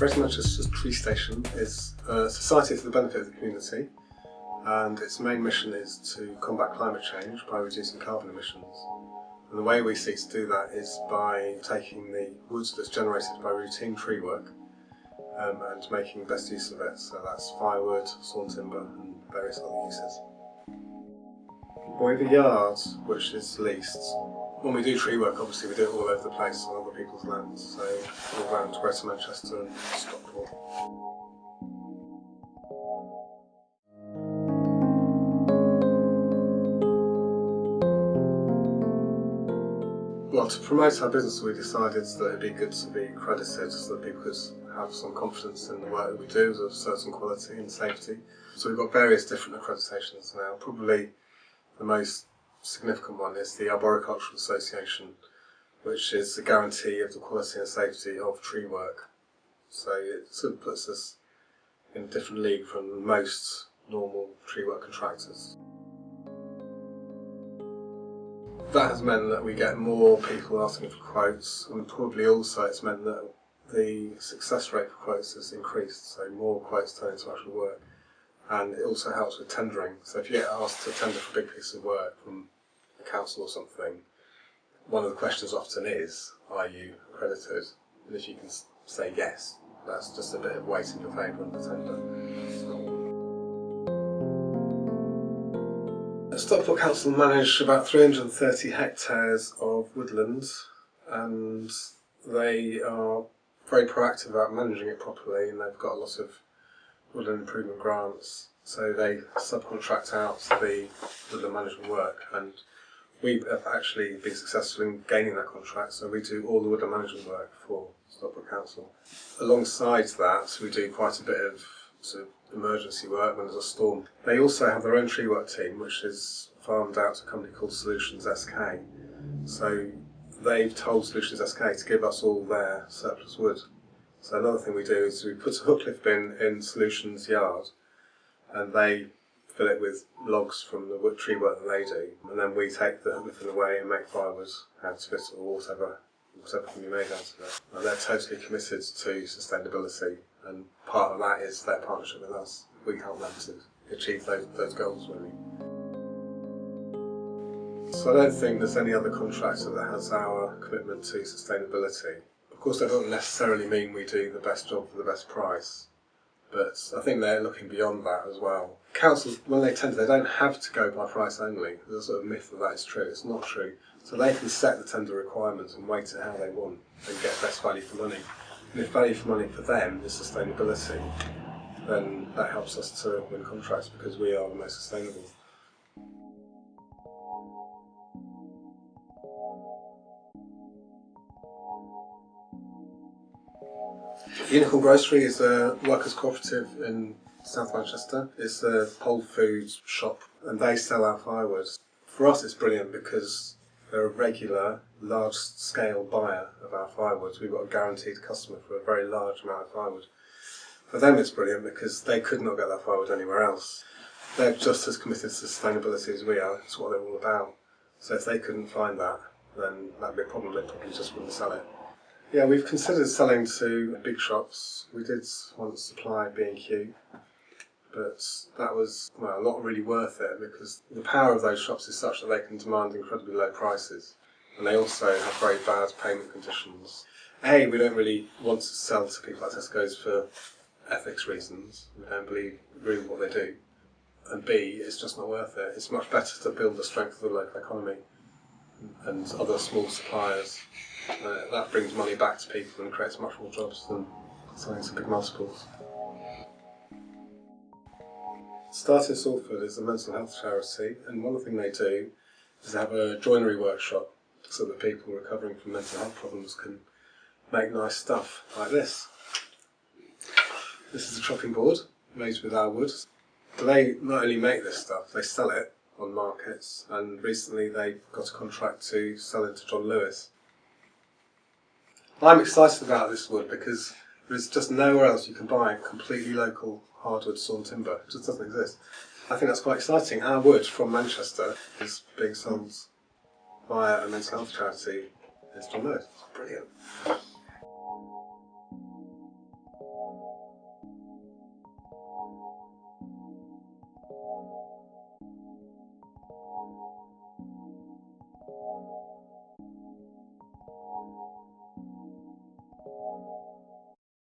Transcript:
Greater Manchester's TreeStation is a society for the benefit of the community, and its main mission is to combat climate change by reducing carbon emissions. And the way we seek to do that is by taking the wood that's generated by routine tree work and making the best use of it. So that's firewood, sawn timber and various other uses. We have a yard which is leased. When we do tree work, obviously we do it all over the place on other people's lands, so all around Greater Manchester and Stockport. Well, to promote our business we decided that it'd be good to be accredited so that people could have some confidence in the work that we do of certain quality and safety. So we've got various different accreditations now. Probably the most significant one is the Arboricultural Association, which is a guarantee of the quality and safety of tree work. So it sort of puts us in a different league from most normal tree work contractors. That has meant that we get more people asking for quotes, and probably also it's meant that the success rate for quotes has increased, so more quotes turn into actual work. And it also helps with tendering. So if you get asked to tender for a big piece of work from a council or something, one of the questions often is, are you accredited? And if you can say yes, that's just a bit of weight in your favour on the tender. Stockport Council manage about 330 hectares of woodland, and they are very proactive about managing it properly, and they've got a lot of woodland improvement grants, so they subcontract out the woodland management work, and we have actually been successful in gaining that contract, so we do all the woodland management work for Stockport Council. Alongside that, we do quite a bit of sort of emergency work when there's a storm. They also have their own tree work team, which is farmed out to a company called Solutions SK. So they've told Solutions SK to give us all their surplus wood. So another thing we do is we put a hook lift bin in Solutions yard, and they fill it with logs from the wood tree work that they do, and then we take the hook lift bin away and make firewood out of it, or whatever can be made out of it. And they're totally committed to sustainability, and part of that is their partnership with us. We help them to achieve those goals, really. So I don't think there's any other contractor that has our commitment to sustainability. Of course, that doesn't necessarily mean we do the best job for the best price, but I think they're looking beyond that as well. Councils, when they tender, they don't have to go by price only. There's a sort of myth that is true. It's not true. So they can set the tender requirements and weight it how they want and get best value for money. And if value for money for them is sustainability, then that helps us to win contracts because we are the most sustainable. Unicorn Grocery is a workers' cooperative in South Manchester. It's a whole food shop, and they sell our firewood. For us it's brilliant because they're a regular, large-scale buyer of our firewood. We've got a guaranteed customer for a very large amount of firewood. For them it's brilliant because they could not get that firewood anywhere else. They're just as committed to sustainability as we are. It's what they're all about. So if they couldn't find that, then that'd be a problem. They probably just wouldn't sell it. Yeah, we've considered selling to big shops. We did once supply B&Q, but that was not really worth it because the power of those shops is such that they can demand incredibly low prices, and they also have very bad payment conditions. A, we don't really want to sell to people like Tesco's for ethics reasons. We don't believe really what they do. And B, it's just not worth it. It's much better to build the strength of the local economy and other small suppliers. That brings money back to people and creates much more jobs than selling to big multiples. Started Salford is a mental health charity, and one thing they do is have a joinery workshop so that people recovering from mental health problems can make nice stuff like this. This is a chopping board made with our wood. But they not only make this stuff, they sell it on markets, and recently they got a contract to sell it to John Lewis. I'm excited about this wood because there's just nowhere else you can buy completely local hardwood sawn timber. It just doesn't exist. I think that's quite exciting. Our wood from Manchester is being sold via a mental health charity. It's John Lewis. It's brilliant.